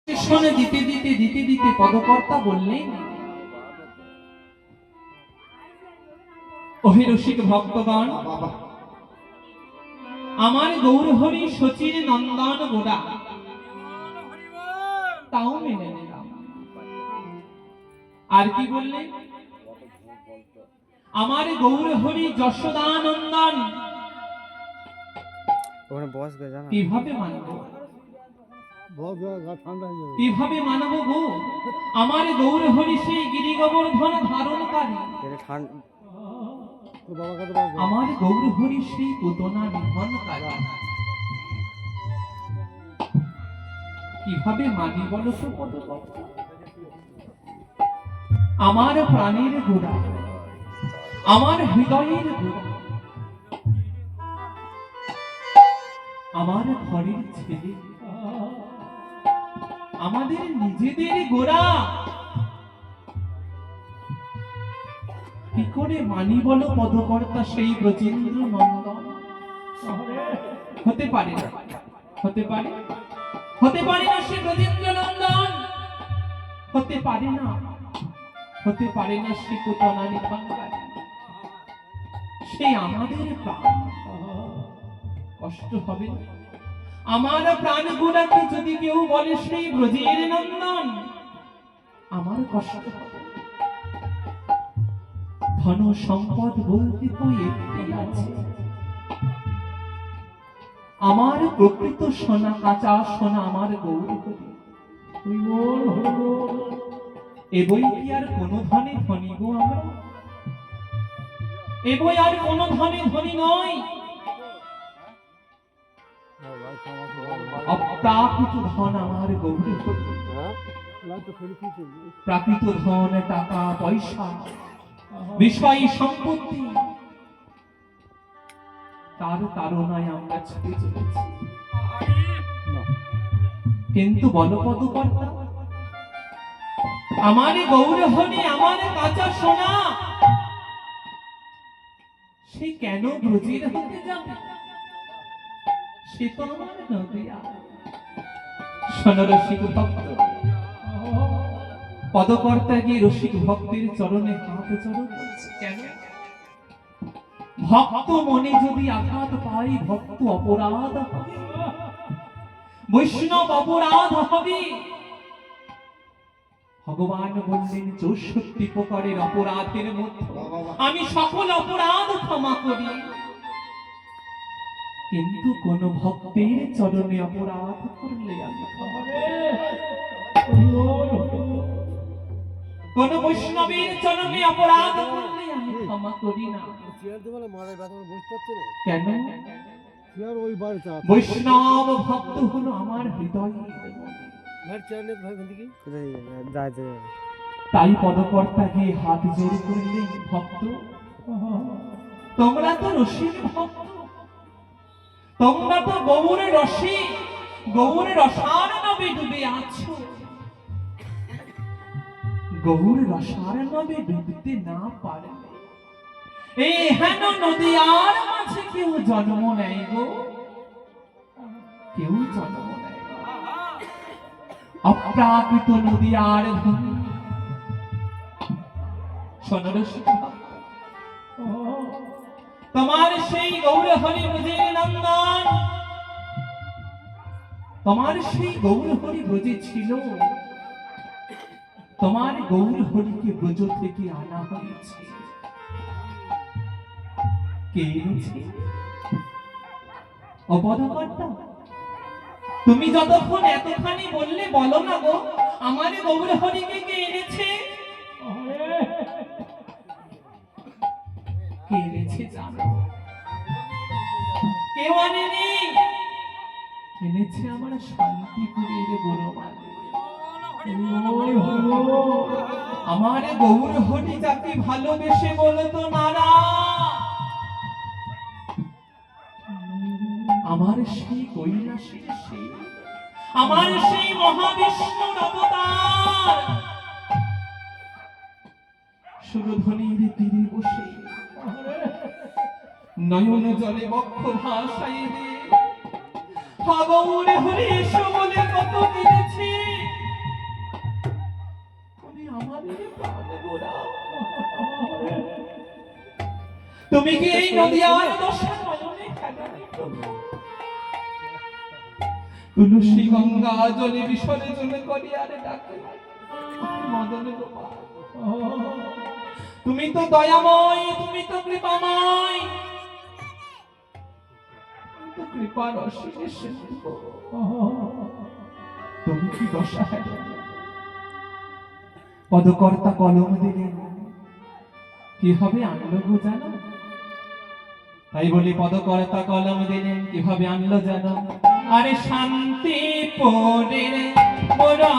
শুনে দিতে দিতে দিতে দিতে পদকর্তা বললেন, ওহে রসিক ভক্তগণ, আমার গৌরহরি শচীর নন্দন গোড়া তাও মেনে নিলাম। আর কি বললেন? আমার গৌরহরি যশোদানন্দন কিভাবে মানব, কিভাবে মানব গো? আমার গৌরহরি সেই গিরি গোবর্ধন ধারণকারী, আমার গৌরহরি সেই পুতনা নিধনকারী, কিভাবে মানি বলো তো পদকর্তা? আমার প্রাণের গোড়া, আমার হৃদয়ের গোড়া, আমার ঘরের ছেলে, আমাদের নিজেদের গোড়া, কি করে মানি বলো পদকর্তা সেই ব্রজেন্দ্র নন্দন? হতে পারে না, হতে পারে, হতে পারে না সে ব্রজেন্দ্র নন্দন, হতে পারে না, হতে পারে না সে পুতনা নিধনকারী, সে আমাদের প্রাণ। কষ্ট হবে না? আমার প্রাণ গোড়াকে যদি কেউ বলে সেই ব্রজের নন্দন, আমার কষ্ট হবে। ধন সম্পদ বলতে তো একটি আছে, আমার প্রকৃত সোনা, কাঁচা সোনা আমার গৌরহরি। এ বই কি আর কোন ধনে ধনী গো? আমরা এ বই আর কোন ধনে ধনী নয়, অপ্রাকৃত ধন আমার গৌরহরি। প্রাকৃত ধন, টাকা পয়সা, বিষয় সম্পত্তি, তার তাড়নায় আমরা ছুটে চলেছি। কিন্তু বলো পদকর্তা, আমার গৌরহরি, আমার কাঁচা সোনা, সে কেন ব্রজের হতে যাবে? সে তো আমার নদিয়া। শোনো রসিক ভক্ত, পদকর্তা গিয়ে রসিক ভক্তের চরণে হাত জড়ো করছে। কেন? ভক্ত মনে যদি আঘাত পায়, ভক্ত অপরাধ হবে, বৈষ্ণব অপরাধ হবে। ভগবান বললেন 64 প্রকারের অপরাধের মধ্যে আমি সকল অপরাধ ক্ষমা করি, কিন্তু কোন ভক্তের চরণে অপরাধ করলে আমি ক্ষমা করি, কোন বৈষ্ণবের চরণে অপরাধ করলে আমি ক্ষমা করি না। কেন? বৈষ্ণব ভক্ত হলো আমার হৃদয়। তাই পদকর্তা গিয়ে হাত জোর করলেন, ভক্ত তোমরা তো রসিক ভক্ত, তোমরা তো গৌরের রসে, গৌরের রসার নবে ডুবে আছো। গৌর রসার নবে ডুবতে না পারে এই হেন নদীয়ার মাঝে কেউ জন্ম নেয় গো, কেউ জন্ম নেয়। অপ্রাকৃত নদীয়ার ভূমি। শোনো রসিক ভক্ত, তোমার সেই গৌরহরি ব্রজের নন্দন, তোমার সেই গৌরহরি ব্রজে ছিল, তোমার গৌরহরিকে ব্রজ থেকে আনা হয়েছে। কে এনেছে? অপদকর্তা, তুমি যতক্ষণ এতখানি বললে, বলো না গো আমার গৌরহরিকে কে এনেছে? কে এনেছে জানো? কেউ আনেনি, এনেছে আমার শান্তিপুরের বড় মালিক। আমার গৌরহরি যাকে ভালোবেসে বলতো নারা, আমার সেই কৈলাসের সেই, আমার সেই মহাবিষ্ণুর অবতার, সুরধনির তীরে বসে নয়ন জলে বক্ষ ভাসাই দিয়ে গৌরহরি এসো বলে কত কেঁদেছি। তুমি কি এই নদিয়ার দশা নয়নে খেলানি প্রভু? তুলসী গঙ্গা জলে বিসরে জলে করিয়ারে ডাকে মদন গোপাল। তুমি তো দয়াময়, তুমি তো কৃপাময়, তুমি তো কৃপার অসীমে সিন্ধু। তুমি কি দশা পদকর্তা কলম দিলেন, কিভাবে আনলো গো জানো? তাই বলি পদকর্তা কলম দিলেন, কিভাবে আনলো জানো? আরে শান্তি পরে মোরা